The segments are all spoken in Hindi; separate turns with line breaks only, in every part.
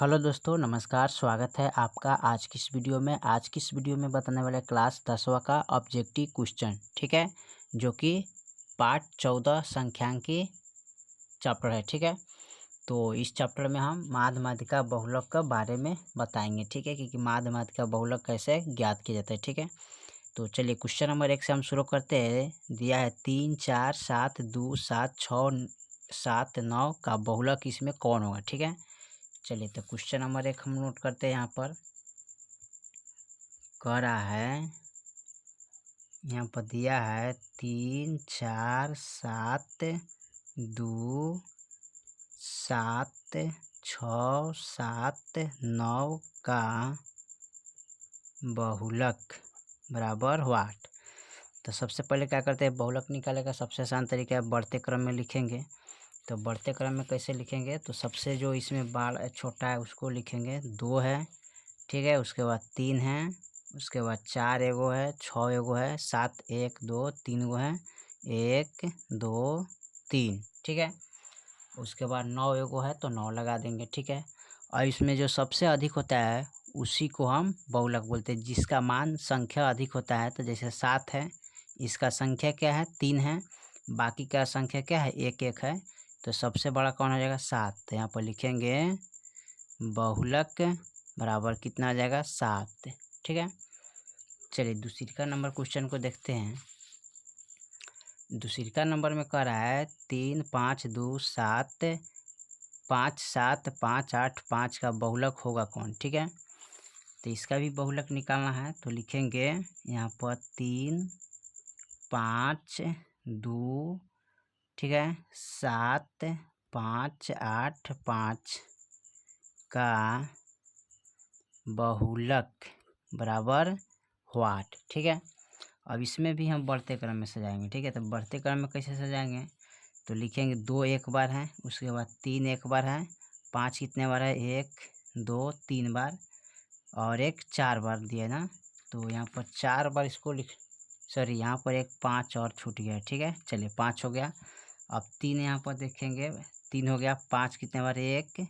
हेलो दोस्तों, नमस्कार। स्वागत है आपका आज की इस वीडियो में। आज की इस वीडियो में बताने वाले क्लास 10वां का ऑब्जेक्टिव क्वेश्चन, ठीक है, जो कि पार्ट 14 संख्यांकी चैप्टर है, ठीक है। तो इस चैप्टर में हम माध्य माध्यिका बहुलक के बारे में बताएंगे, ठीक है, क्योंकि माध्य माध्यिका बहुलक कैसे ज्ञात किया जाता है, ठीक है। तो चलिए क्वेश्चन नंबर 1 से हम शुरू करते हैं। दिया है 3, 4, 7, 2, 7, 6, 7, 9 का बहुलक इसमें कौन होगा, ठीक है। चलिए तो क्वेश्चन नंबर 1 हम नोट करते हैं। यहाँ पर कह रहा है, यहाँ पर दिया है 3, 4, 7, 2, 7, 6, 7, 9 का बहुलक बराबर व्हाट। तो सबसे पहले क्या करते हैं, बहुलक निकाले का सबसे आसान तरीका है बढ़ते क्रम में लिखेंगे। तो बढ़ते क्रम में कैसे लिखेंगे, तो सबसे जो इसमें बाल छोटा है उसको लिखेंगे, 2 है, ठीक है। उसके बाद 3 है, उसके बाद 4 एगो है, 6 एगो है, 7 1 2 3 गो है, 1 2 3, ठीक है। उसके बाद 9 एगो है तो 9 लगा देंगे, ठीक है। और इसमें जो सबसे अधिक होता है उसी को हम बहुलक बोलते हैं, जिसका मान संख्या अधिक होता है। तो जैसे 7 है, इसका संख्या क्या है, 3 है, बाकी का संख्या क्या है, 1 1 है। तो सबसे बड़ा कौन हो जाएगा, 7। तो यहाँ पर लिखेंगे बहुलक बराबर कितना आ जाएगा, 7, ठीक है। चलिए दूसरा नंबर क्वेश्चन को देखते हैं। दूसरा नंबर में कह रहा है 3, 5, 2, 7, 5, 7, 5, 8, 5 का बहुलक होगा कौन, ठीक है। तो इसका भी बहुलक निकालना है। तो लिखेंगे यहाँ पर 3, 5, 2, ठीक है, 7, 5, 8, 5 का बहुलक बराबर व्हाट, ठीक है। अब इसमें भी हम बढ़ते क्रम में सजाएंगे, ठीक है। तो बढ़ते क्रम में कैसे सजाएंगे, तो लिखेंगे 2 एक बार है, उसके बाद 3 एक बार है, 5 कितने बार है, 1 2 3 बार, और 1 4 बार दिया ना। तो यहाँ पर 4 बार इसको सॉरी यहाँ पर एक 5 और छूट गया, ठीक है। चलिए 5 हो गया। अब 3 यहाँ पर देखेंगे, 3 हो गया, 5 कितने बार, 1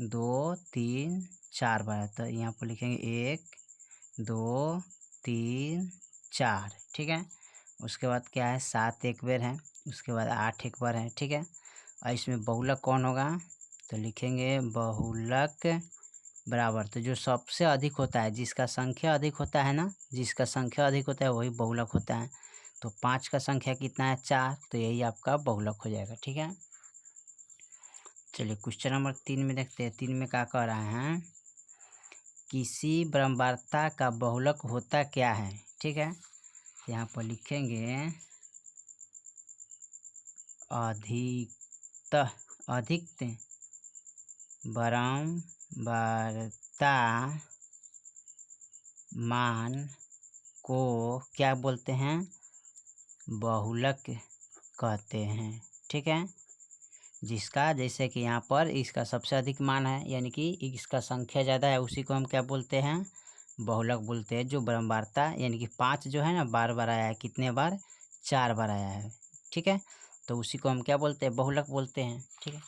2 3 4 बार है। तो यहाँ पर लिखेंगे 1 2 3 4, ठीक है। उसके बाद क्या है, 7 एक बार है, उसके बाद 8 एक बार है, ठीक है। और इसमें बहुलक कौन होगा, तो लिखेंगे बहुलक बराबर, तो जो सबसे अधिक होता है, जिसका संख्या अधिक होता है ना, जिसका संख्या अधिक होता है वही बहुलक होता है। तो 5 का संख्या कितना है, 4, तो यही आपका बहुलक हो जाएगा, ठीक है। चलिए क्वेश्चन नंबर 3 में देखते हैं। 3 में क्या कह रहा है, किसी ब्रह्मांडता का बहुलक होता क्या है, ठीक है। यहाँ पर लिखेंगे अधिक ब्रह्मांडता मान को क्या बोलते हैं, बहुलक कहते हैं, ठीक है। जिसका जैसे कि यहाँ पर इसका सबसे अधिक मान है, यानी कि इसका संख्या ज़्यादा है, उसी को हम क्या बोलते हैं, बहुलक बोलते हैं। जो ब्रह्मांडता यानी कि 5 जो है ना, बार बार आया है, कितने बार, 4 बार आया है, ठीक है। तो उसी को हम क्या बोलते हैं, बहुलक बोलते हैं, ठीक है।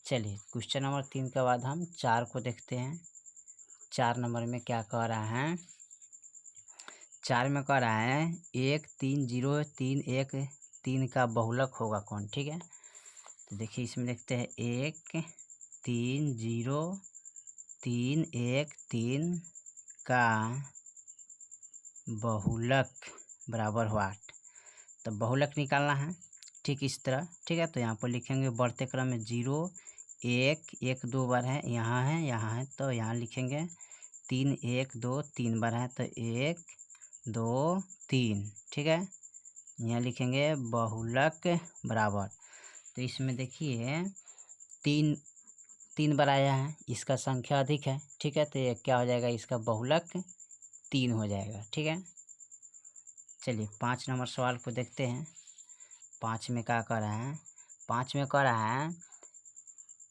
चलिए क्वेश्चन नंबर 3 के बाद हम 4 को देखते हैं। 4 नंबर में क्या कह रहा है, 4 में कह रहा है 1 3 0 3 1 3 का बहुलक होगा कौन, ठीक है। तो देखिए इसमें देखते हैं 1 3 0 3 1 3 का बहुलक बराबर व्हाट। तो बहुलक निकालना है ठीक इस तरह, ठीक है। तो यहाँ पर लिखेंगे बढ़ते क्रम में 0 1 1 2 बार है, यहाँ है, यहाँ है, तो यहाँ लिखेंगे 3 1 2 3 बार है, तो 1 2 3, ठीक है। यहाँ लिखेंगे बहुलक बराबर। तो इसमें देखिए 3 बार आया है, इसका संख्या अधिक है, ठीक है। तो ये क्या हो जाएगा, इसका बहुलक 3 हो जाएगा, ठीक है। चलिए 5 नंबर सवाल को देखते हैं। 5 में क्या कर रहा है, 5 में कह रहा है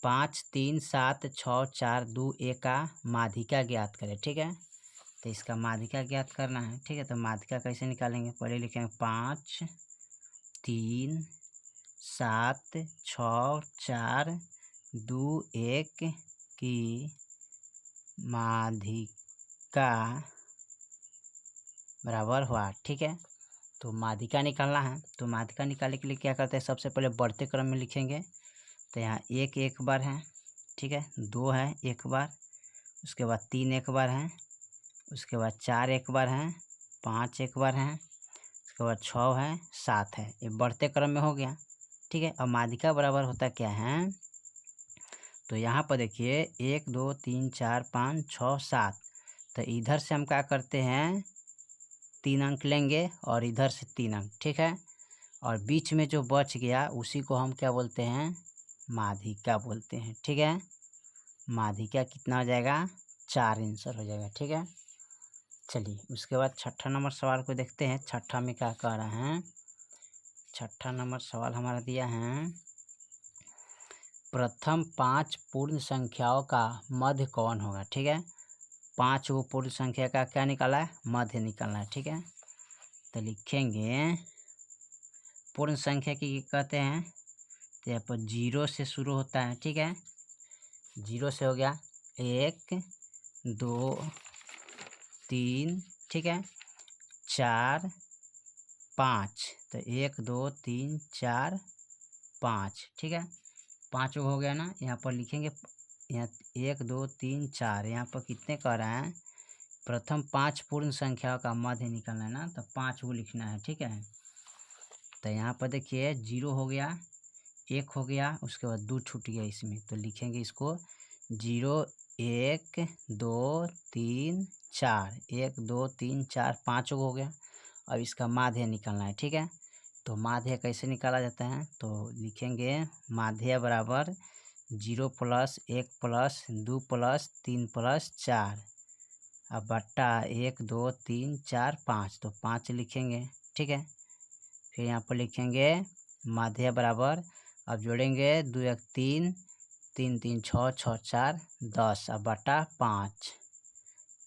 5 3 7 6 4 2 1 का माध्यिका ज्ञात करें, ठीक है। तो इसका माध्यिका ज्ञात करना है, ठीक है। तो माध्यिका कैसे निकालेंगे, पहले लिखेंगे 5 3 7 6 4 2 1 की माध्यिका बराबर व्हाट। ठीक है, तो माध्यिका निकालना है। तो माध्यिका निकालने के लिए क्या करते हैं, सबसे पहले बढ़ते क्रम में लिखेंगे। तो यहाँ एक एक बार है, ठीक है, 2 है एक बार, उसके बाद 3 एक बार है, उसके बाद 4 एक बार है, 5 एक बार है, उसके बाद 6 है, 7 है। ये बढ़ते क्रम में हो गया। ठीक है, अब माध्यिका बराबर होता क्या है, तो यहाँ पर देखिए 1 2 3 4 5 6 7। तो इधर से हम क्या करते हैं, 3 अंक लेंगे और इधर से 3 अंक। ठीक है, और बीच में जो बच गया उसी को हम क्या बोलते हैं, माध्यिका बोलते हैं। ठीक है, माध्यिका कितना हो जाएगा, 4 आंसर हो जाएगा। ठीक है, चलिए उसके बाद छठा नंबर सवाल को देखते हैं। छठा में क्या कह रहे हैं, छठा नंबर सवाल हमारा दिया है, प्रथम 5 पूर्ण संख्याओं का मध्य कौन होगा। ठीक है, 5 वो पूर्ण संख्या का क्या निकाला है, मध्य निकालना है। ठीक है, तो लिखेंगे पूर्ण संख्या की कहते हैं, तो यहाँ पर 0 से शुरू होता है। ठीक है, 0 से हो गया 1 2 3, ठीक है, 4 5। तो 1 2 3 4 5। ठीक है, 5 हो गया ना। यहाँ पर लिखेंगे, यहाँ 1 2 3 4, यहाँ पर कितने कह रहे हैं, प्रथम 5 पूर्ण संख्याओं का मध्य निकालना है ना, तो 5 वो लिखना है। ठीक है, तो यहाँ पर देखिए 0 हो गया, 1 हो गया, उसके बाद 2 छूट गया इसमें, तो लिखेंगे इसको 0 1 2 3 4, 1 2 3 4 5 हो गया। अब इसका माध्य निकालना है। ठीक है, तो माध्य कैसे निकाला जाता है, तो लिखेंगे माध्य बराबर 0 प्लस 1 प्लस 2 प्लस 3 प्लस 4, अब बट्टा 1 2 3 4 5, तो 5 लिखेंगे। ठीक है, फिर यहाँ पर लिखेंगे माध्य बराबर, अब जोड़ेंगे 2 1 3, 3 3 6 6 4 10, अब बटा 5,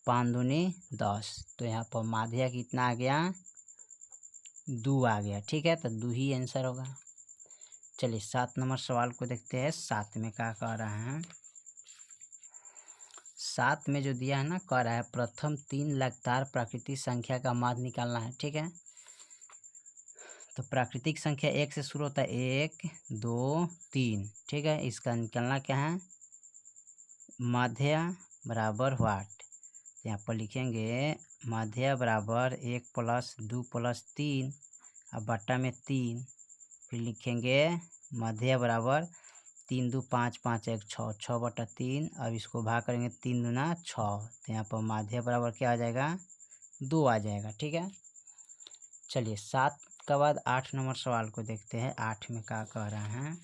5 दूनी 10। तो यहाँ पर माध्य कितना आ गया, 2 आ गया। ठीक है, तो 2 ही आंसर होगा। चलिए 7 नंबर सवाल को देखते हैं। 7 में क्या कह रहा है, 7 में जो दिया है ना, कह रहा है प्रथम 3 लगातार प्राकृतिक संख्या का माध्य निकालना है। ठीक है, तो प्राकृतिक संख्या 1 से शुरू होता है, 1 2 3। ठीक है, इसका निकालना क्या है, माध्य बराबर व्हाट। यहाँ पर लिखेंगे माध्य बराबर 1 प्लस 2 प्लस 3, अब बट्टा में 3, फिर लिखेंगे माध्य बराबर 3 2 5 5 1 6, 6 बटा 3। अब इसको भाग करेंगे 3 दूना 6, तो यहाँ पर माध्य बराबर क्या आ जाएगा, 2 आ जाएगा। ठीक है, चलिए 7 के बाद 8 नंबर सवाल को देखते हैं। 8 में क्या कह रहे हैं,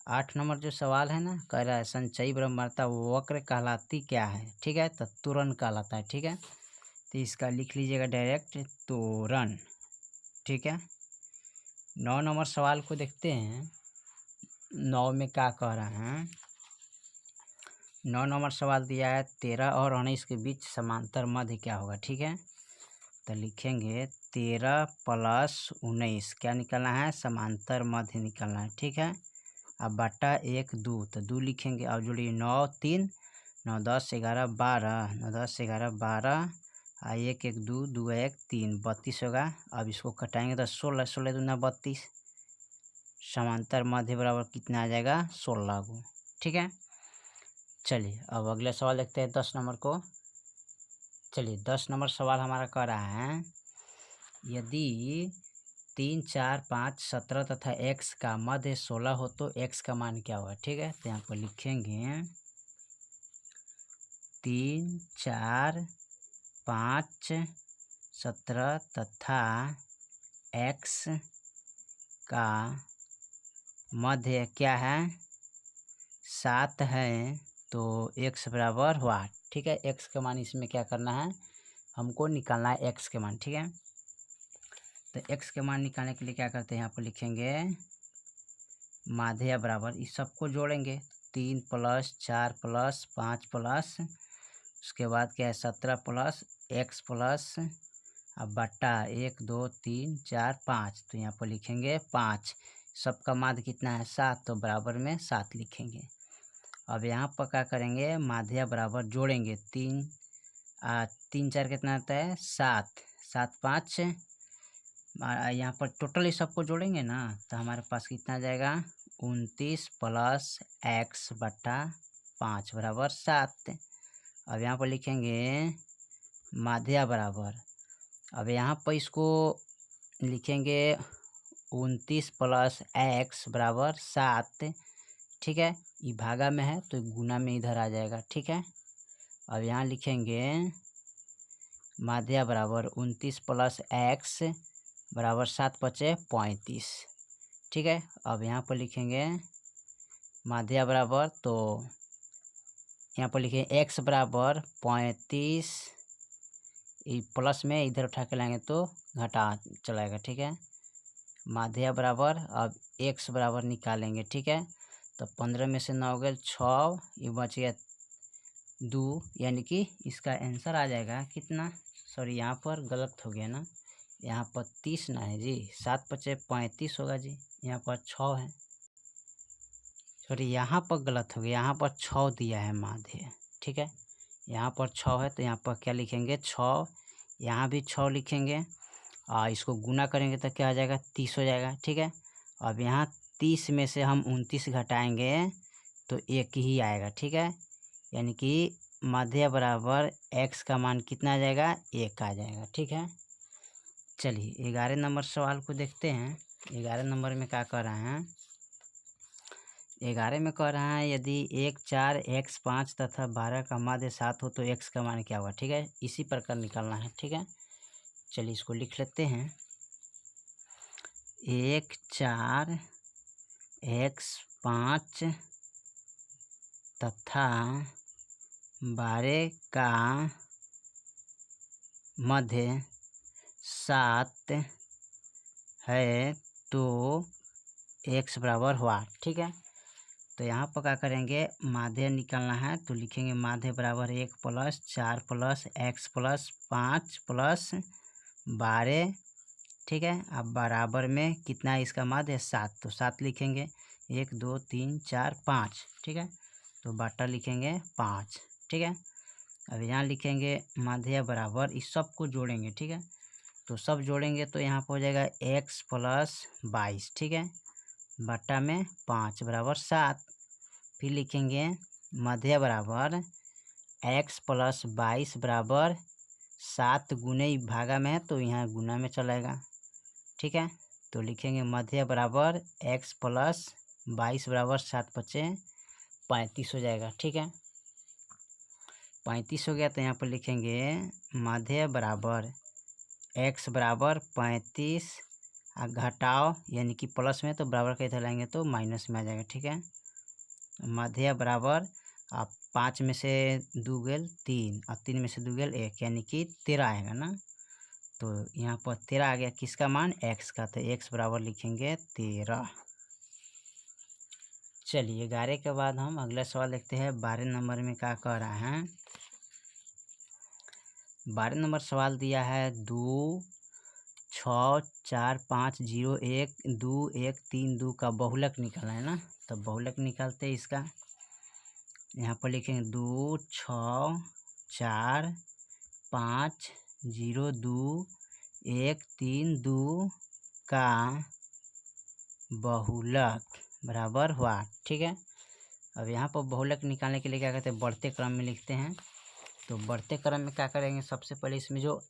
8 नंबर जो सवाल है ना, कह रहा है संचयी ब्रह्मता वक्र कहलाती क्या है। ठीक है, तो त्वरण कहलाता है। ठीक है, तो इसका लिख लीजिएगा डायरेक्ट त्वरण। ठीक है, 9 नंबर सवाल को देखते हैं। 9 में क्या कह रहे हैं, 9 नंबर सवाल दिया है 13 और 19 के बीच समांतर मध्य क्या होगा। ठीक है, तो लिखेंगे 13 प्लस 19, क्या निकालना है, समांतर मध्य निकालना है। ठीक है, अब बटा 1 2, तो 2 लिखेंगे। अब जोड़िए 9 3 9 10 11 12, 9 10 11 12, 1 1 2 2 1 3, 32 होगा। अब इसको कटाएंगे तो 16, 16 दूना 32, समांतर मध्य बराबर कितना आ जाएगा, 16 को। ठीक है, चलिए अब अगले सवाल देखते हैं 10 नंबर को। चलिए 10 नंबर सवाल हमारा कह रहा है, यदि 3 4 5 17 तथा x का मध्य 16 हो तो x का मान क्या होगा। ठीक है, तो यहाँ पर लिखेंगे 3 4 5 17 तथा x का मध्य क्या है, 7 है, तो x बराबर व्हाट। ठीक है, x का मान इसमें क्या करना है, हमको निकालना है x के मान। ठीक है, तो x के मान निकालने के लिए क्या करते हैं, यहाँ पर लिखेंगे माध्य बराबर, इस सबको जोड़ेंगे, 3 प्लस 4 प्लस 5 प्लस, उसके बाद क्या है 17 प्लस x प्लस, अब बट्टा 1 2 3 4 5, तो यहाँ पर लिखेंगे 5, सबका माध्य कितना है 7, तो बराबर में 7 लिखेंगे। अब यहाँ पर क्या करेंगे, माध्य बराबर जोड़ेंगे, 3 4 कितना आता है 7, 7 5, यहाँ पर टोटल इस सबको जोड़ेंगे ना तो हमारे पास कितना आ जाएगा 29 प्लस x बटा 5 बराबर 7। अब यहाँ पर लिखेंगे माध्य बराबर, अब यहाँ पर इसको लिखेंगे 29 प्लस x बराबर 7, ठीक है। ये भागा में है तो गुना में इधर आ जाएगा, ठीक है। अब यहाँ लिखेंगे माध्य बराबर 29 प्लस x बराबर 7 पचे 35, ठीक है। अब यहाँ पर लिखेंगे माध्य बराबर, तो यहाँ पर लिखेंगे x बराबर 35, प्लस में इधर उठा के लाएंगे तो घटा चलाएगा, ठीक है। माध्य बराबर, अब x बराबर निकालेंगे, ठीक है। तो 15 में से 9 गए 6, ये बच गया 2, यानी कि इसका आंसर आ जाएगा कितना, सॉरी यहाँ पर गलत हो गया ना, यहाँ पर 30 ना है जी, 7 पचे 35 होगा जी, यहाँ पर 6 है, सॉरी यहाँ पर गलत हो गया, यहाँ पर 6 दिया है माध्य, ठीक है। यहाँ पर 6 है तो यहाँ पर क्या लिखेंगे 6, यहाँ भी 6 लिखेंगे, और इसको गुना करेंगे तो क्या आ जाएगा 30 हो जाएगा, ठीक है। अब यहाँ 30 में से हम 29 घटाएंगे तो 1 ही आएगा, ठीक है। यानी कि माध्य बराबर x का मान कितना आ जाएगा 1 आ जाएगा, ठीक है। चलिए 11 नंबर सवाल को देखते हैं। 11 नंबर में क्या कर रहे हैं, 11 में कह रहा है यदि 1 4 x 5 तथा 12 का माध्य 7 हो तो x का मान क्या होगा, ठीक है। इसी प्रकार निकालना है, ठीक है। चलिए इसको लिख लेते हैं, 1 4 x 5 तथा 12 का मध्य 7 है तो x बराबर हुआ, ठीक है। तो यहाँ पर क्या करेंगे, माध्य निकालना है तो लिखेंगे माध्य बराबर 1 plus 4 plus x plus 5 plus 12, ठीक है। अब बराबर में कितना है इसका माध्य 7, तो 7 लिखेंगे, 1 2 3 4 5, ठीक है। तो बटा लिखेंगे 5, ठीक है। अब यहाँ लिखेंगे माध्य बराबर, इस सब को जोड़ेंगे, ठीक है। तो सब जोड़ेंगे तो यहाँ पर हो जाएगा x प्लस 22, ठीक है, बटा में 5 बराबर 7। फिर लिखेंगे माध्य बराबर x प्लस 22 बराबर 7 गुने भागा में है तो यहाँ गुना में चलेगा, ठीक है। तो लिखेंगे माध्य बराबर x प्लस 22 बराबर 7 पचे 35 हो जाएगा, ठीक है। 35 हो गया तो यहाँ पर लिखेंगे माध्य बराबर x बराबर 35, घटाओ यानी कि प्लस में तो बराबर का इधर लाएंगे तो माइनस में आ जाएगा, ठीक है। माध्य बराबर, आप 5 में से 2 गेल 3 और 3 में से 2 गेल 1, यानी कि 13 आएगा ना। तो यहाँ पर 13 आ गया, किसका मान x का, तो x बराबर लिखेंगे 13। चलिए 11 के बाद हम अगला सवाल देखते हैं। 12 नंबर में क्या कह रहा है, 12 नंबर सवाल दिया है 2 6 4 5 0 1 2 1 3 2 का बहुलक निकालना है ना। तो बहुलक निकालते हैं इसका, यहाँ पर लिखेंगे 2 6 4 5 0 2 1 3 2 का बहुलक बराबर हुआ, ठीक है। अब यहाँ पर बहुलक निकालने के लिए क्या करते हैं, बढ़ते क्रम में लिखते हैं। तो बढ़ते क्रम में क्या करेंगे, सबसे पहले इसमें जो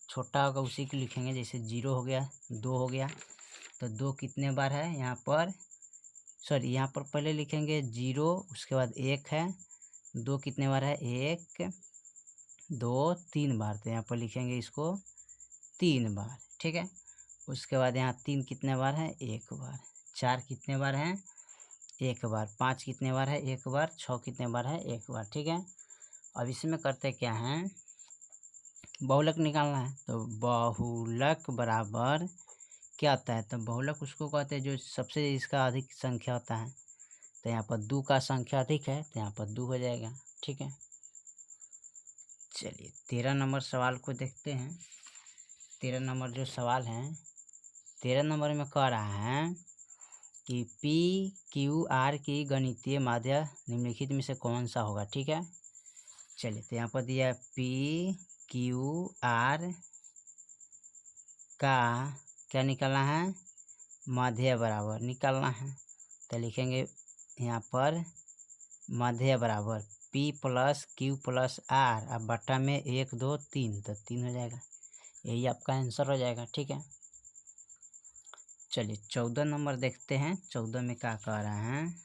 छोटा होगा उसी को लिखेंगे, जैसे 0 हो गया 2 हो गया, तो 2 कितने बार है यहाँ पर, सॉरी यहाँ पर पहले लिखेंगे 0, उसके बाद 1 है, 2 कितने बार है 1 2 3 बार, तो यहाँ पर लिखेंगे इसको 3 बार, ठीक है। उसके बाद यहाँ 3 कितने बार है 1 बार, 4 कितने बार है 1 बार, 5 कितने बार है 1 बार, 6 कितने बार है 1 बार, ठीक है। अब इसमें करते क्या हैं, बहुलक निकालना है। तो बहुलक बराबर क्या होता है, तो बहुलक उसको कहते हैं जो सबसे इसका अधिक संख्या होता है। तो यहाँ पर 2 का संख्या अधिक है तो यहाँ पर 2 हो जाएगा, ठीक है। चलिए 13 नंबर सवाल को देखते हैं। 13 नंबर जो सवाल है, 13 नंबर में कह रहा है कि पी क्यू आर की गणितीय माध्य निम्नलिखित में से कौन सा होगा। ठीक है, चलिए तो यहाँ पर दिया है पी क्यू आर का क्या निकालना है, माध्य बराबर निकालना है। तो लिखेंगे यहाँ पर माध्य बराबर p plus q plus r, अब बट्टा में 1 2 3, तो 3 हो जाएगा, यही आपका आंसर हो जाएगा। ठीक है, चलिए 14 नंबर देखते हैं, 14 में क्या कह रहे हैं।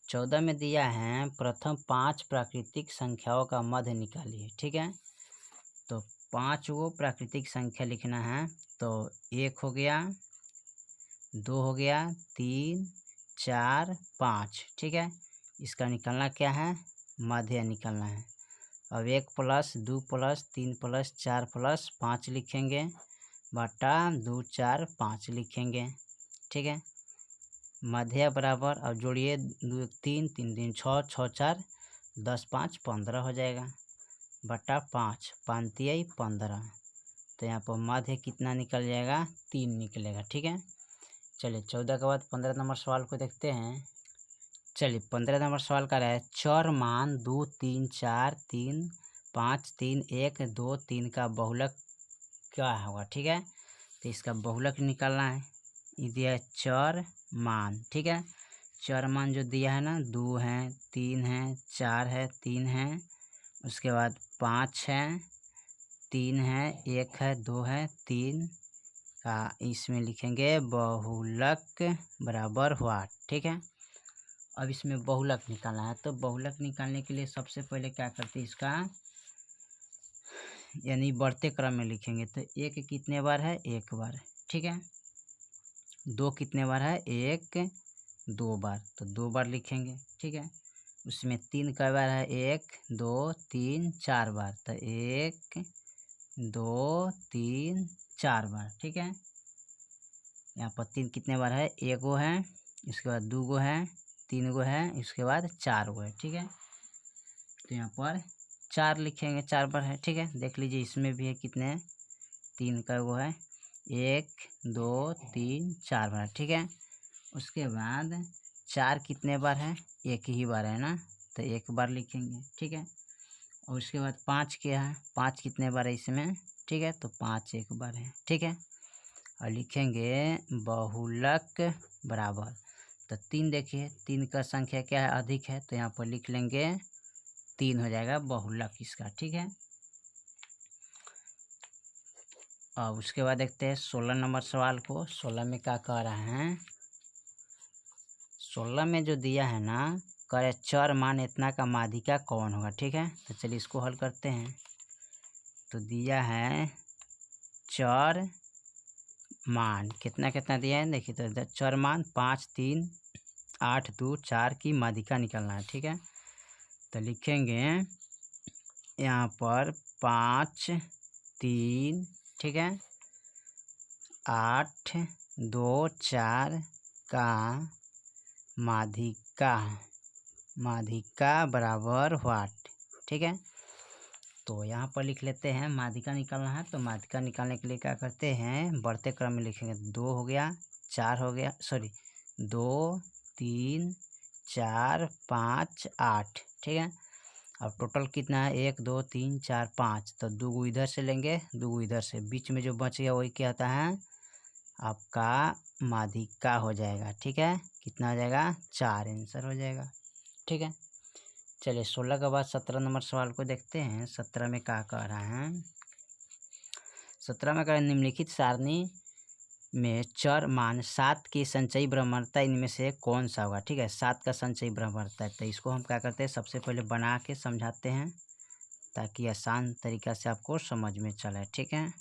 14 में दिया है प्रथम 5 प्राकृतिक संख्याओं का मध्य निकालिए। ठीक है, तो 5 वो प्राकृतिक संख्या लिखना है। तो 1 हो गया, 2 हो गया, 3 4 5। ठीक है, इसका निकालना क्या है, मध्य निकालना है। अब 1 प्लस 2 प्लस 3 प्लस 4 प्लस 5 लिखेंगे, बटा 2 4 5 लिखेंगे। ठीक है, मध्य बराबर, अब जोड़िए 2 3 3 3 6 6 4 10 5 15 हो जाएगा, बटा 5 5 3 15। तो यहाँ पर मध्य कितना निकल जाएगा, 3 निकलेगा। ठीक है, चलिए 14 के बाद 15 नंबर सवाल को देखते हैं। चलिए 15 नंबर सवाल का रहा है चर मान 2 3 4 3 5 3 1 2 3 का बहुलक क्या होगा। ठीक है, तो इसका बहुलक निकालना है। ये दिया है चर मान। ठीक है, चर मान जो दिया है ना, 2 है, 3 है, 4 है, 3 है, उसके बाद 5 है, 3 है, 1 है, 2 है, 3 का इसमें लिखेंगे बहुलक बराबर व्हाट। ठीक है, अब इसमें बहुलक निकालना है। तो बहुलक निकालने के लिए सबसे पहले क्या करते हैं, इसका यानी बढ़ते क्रम में लिखेंगे। तो 1 कितने बार है, 1 बार। ठीक है, 2 कितने बार है, 1 2 बार, तो 2 बार लिखेंगे। ठीक है, उसमें 3 कई बार है, 1 2 3 4 बार, तो 1 2 3 4 बार। ठीक है, यहाँ पर 3 कितने बार है, 1 गो है, इसके बाद 2 गो है, 3 गो है, इसके बाद 4 गो है। ठीक है, तो यहाँ पर 4 लिखेंगे, 4 बार है। ठीक है, देख लीजिए इसमें भी है कितने, 3 का वो है, 1 2 3 4 बार। ठीक है, उसके बाद 4 कितने बार है, 1 ही बार है ना, तो 1 बार लिखेंगे। ठीक है, और उसके बाद 5 क्या है, 5 कितने बार है इसमें। ठीक है, तो 5 1 बार है। ठीक है, और लिखेंगे बहुलक बराबर, तो 3 देखिए 3 का संख्या क्या है, अधिक है, तो यहाँ पर लिख लेंगे 3 हो जाएगा बहुलक इसका। ठीक है, अब उसके बाद देखते हैं 16 नंबर सवाल को। 16 में क्या कह रहे हैं, 16 में जो दिया है ना, करे चर मान इतना का माध्यिका कौन होगा। ठीक है, तो चलिए इसको हल करते हैं। तो दिया है चर मान कितना कितना दिया है, देखिए तो चर मान 5 3 8 2 4 की माध्यिका निकालना है। ठीक है, तो लिखेंगे यहाँ पर 5 3, ठीक है, 8 2 4 का माध्यिका बराबर व्हाट। ठीक है, तो यहाँ पर लिख लेते हैं, माध्यिका निकालना है। तो माध्यिका निकालने के लिए क्या करते हैं, बढ़ते क्रम में लिखेंगे। 2 हो गया, 4 हो गया, सॉरी 2 3 4 5 8। ठीक है, अब टोटल कितना है, 1 2 3 4 5, तो 2 गो इधर से लेंगे, 2 गो इधर से, बीच में जो बच गया वही क्या होता है, आपका माध्यिका हो जाएगा। ठीक है, कितना हो जाएगा, 4 आंसर हो जाएगा। ठीक है, चलिए 16 के बाद 17 नंबर सवाल को देखते हैं। 17 में क्या कह रहा है, 17 में कह रहा है निम्नलिखित सारणी में चर मान 7 की संचयी ब्रह्मणता इनमें से कौन सा होगा। ठीक है, 7 का संचयी ब्रह्मणता है। तो इसको हम क्या करते हैं, सबसे पहले बना के समझाते हैं ताकि आसान तरीका से आपको समझ में चले। ठीक है,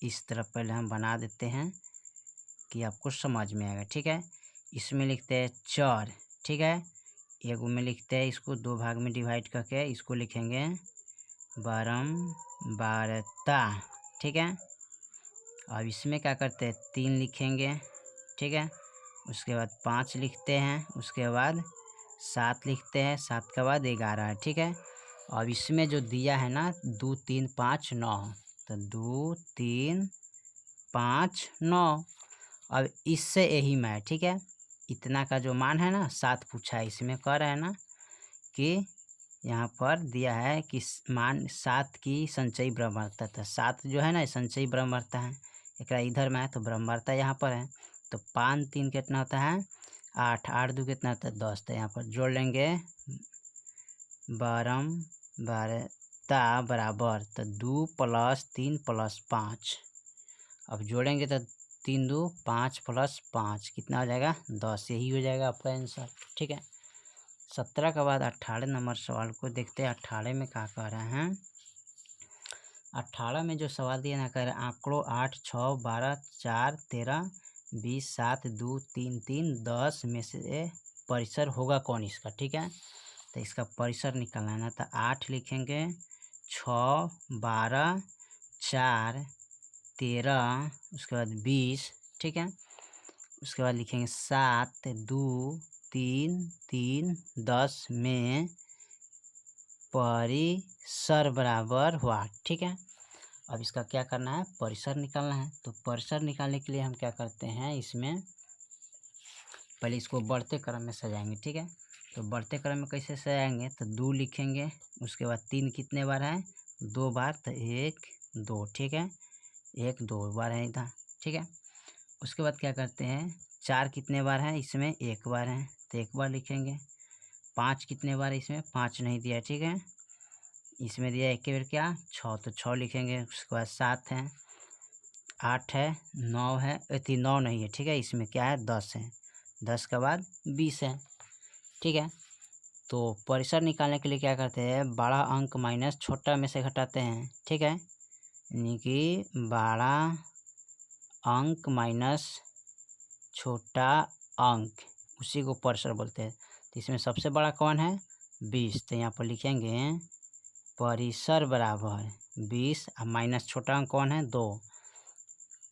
इस तरह पहले हम बना देते हैं कि आपको समझ में आएगा। ठीक है, इसमें लिखते हैं चर। ठीक है, एक में लिखते हैं, इसको 2 भाग में डिवाइड करके इसको लिखेंगे बारंबारता। ठीक है, अब इसमें क्या करते हैं, 3 लिखेंगे। ठीक है, उसके बाद 5 लिखते हैं, उसके बाद 7 लिखते हैं, 7 के बाद 11 है। ठीक है, अब इसमें जो दिया है ना 2 3 5 9, तो 2 3 5 9, अब इससे यही मैं, ठीक है, इतना का जो मान है ना 7 पूछा है, इसमें कह रहा है ना कि यहाँ पर दिया है कि मान 7 की संचयी ब्रह्मवार्ता था। 7 जो है ना संचयी ब्रह्मवार्ता है, एक इधर में है तो ब्रह्मवार्ता यहाँ पर है। तो 5 3 कितना होता है 8, 8 2 कितना होता है 10। तो यहाँ पर जोड़ लेंगे ब्रह्मवार्ता बराबर तो 2 + 3 + 5। अब जोड़ेंगे तो 3 2 5 + 5 कितना हो जाएगा 10। यही हो जाएगा आपका आंसर, ठीक है। 17 के बाद 18 नंबर सवाल को देखते हैं। 18 में क्या कह रहे हैं। 18 में जो सवाल दिया ना, कह रहे आंकड़ों 8 6 12 4 13 20 7 2 3 3 10 में से परिसर होगा कौन इसका, ठीक है। तो इसका परिसर निकालना है ना, तो 8 लिखेंगे, 6 12 4 13 उसके बाद 20, ठीक है। उसके बाद लिखेंगे 7 2 3 3 10 में परिसर बराबर हुआ, ठीक है। अब इसका क्या करना है परिसर निकालना है। तो परिसर निकालने के लिए हम क्या करते हैं, इसमें पहले इसको बढ़ते क्रम में सजाएंगे, ठीक है। तो बढ़ते क्रम में कैसे सजाएंगे, तो 2 लिखेंगे, उसके बाद 3 कितने बार है 2 बार, तो 1 2, ठीक है, 1 2 बार है इधर, ठीक है। उसके बाद क्या करते हैं 4 कितने बार है इसमें 1 बार है, तो 1 बार लिखेंगे। 5 कितने बार है इसमें 5 नहीं दिया, ठीक है। इसमें दिया 1 बार क्या 6, तो 6 लिखेंगे। उसके बाद 7 है, 8 है, 9 है, 9 नहीं है, ठीक है। इसमें क्या है 10 है, 10 के बाद 20 है, ठीक है। तो परिसर निकालने के लिए क्या करते हैं बड़ा अंक माइनस छोटा में से घटाते हैं, ठीक है। यानी कि बड़ा अंक माइनस छोटा अंक उसी को परिसर बोलते हैं। तो इसमें सबसे बड़ा कौन है 20, तो यहाँ पर लिखेंगे परिसर बराबर 20 और माइनस छोटा अंक कौन है 2,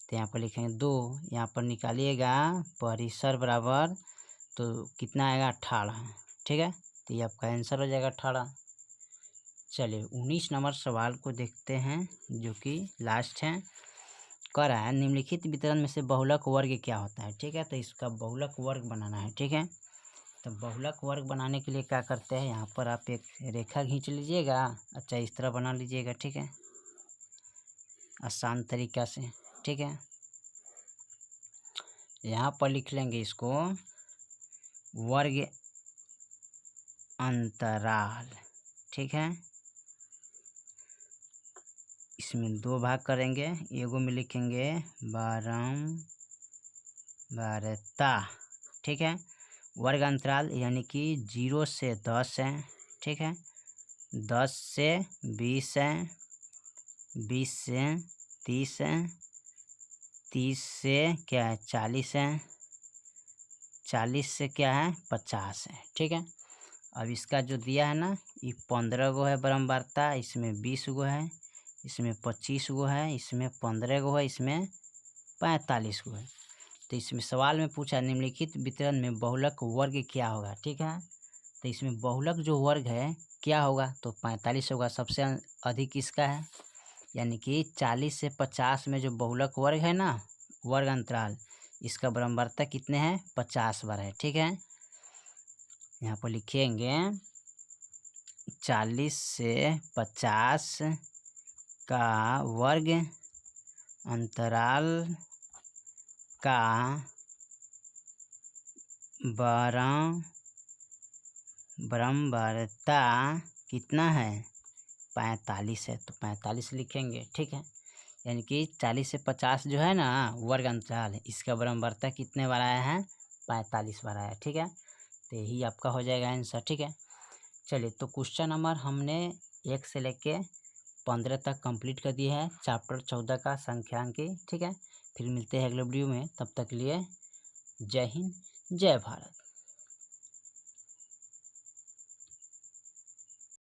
तो यहाँ पर लिखेंगे 2। यहाँ पर निकालिएगा परिसर बराबर तो कितना आएगा 18, ठीक है। तो ये आपका आंसर हो जाएगा 18। चलिए 19 नंबर सवाल को देखते हैं जो कि लास्ट है। कह रहा है निम्नलिखित वितरण में से बहुलक वर्ग क्या होता है, ठीक है। तो इसका बहुलक वर्ग बनाना है, ठीक है। तो बहुलक वर्ग बनाने के लिए क्या करते हैं, यहाँ पर आप एक रेखा खींच लीजिएगा, अच्छा इस तरह बना लीजिएगा, ठीक है, आसान तरीका से, ठीक है। यहाँ पर लिख लेंगे इसको वर्ग अंतराल, ठीक है। इसमें 2 भाग करेंगे, एगो में लिखेंगे बारम्बारता, ठीक है। वर्ग अंतराल यानी कि 0 से 10 है, ठीक है, 10 से 20 है, 20 से 30 है, 30 से क्या है 40 है, 40 से क्या है 50 है, ठीक है। अब इसका जो दिया है ना ये 15 गो है बारम्बारता, इसमें 20 गो है, इसमें 25 गो है, इसमें 15 गो है, इसमें 45 गो है। तो इसमें सवाल में पूछा निम्नलिखित वितरण में बहुलक वर्ग क्या होगा, ठीक है। तो इसमें बहुलक जो वर्ग है क्या होगा, तो 45 होगा। सबसे अधिक इसका है, यानी कि 40 से 50 में जो बहुलक वर्ग है ना वर्ग अंतराल, इसका बारम्बारता कितने हैं 50 बार है, ठीक है। यहाँ पर लिखेंगे 40 से 50 का वर्ग अंतराल का बारम्बारता कितना है 45 है, तो 45 लिखेंगे, ठीक है। यानी कि 40 से 50 जो है ना वर्ग अंतराल इसका बारम्बारता कितने बार आया है 45 बार आया, ठीक है। तो यही आपका हो जाएगा आंसर, ठीक है। चलिए तो क्वेश्चन नंबर हमने 1 से लेके 15 तक कंप्लीट कर दिया है, चैप्टर 14 का संख्यांकी, ठीक है। फिर मिलते हैं अगले वीडियो में, तब तक के लिए जय हिंद जय भारत।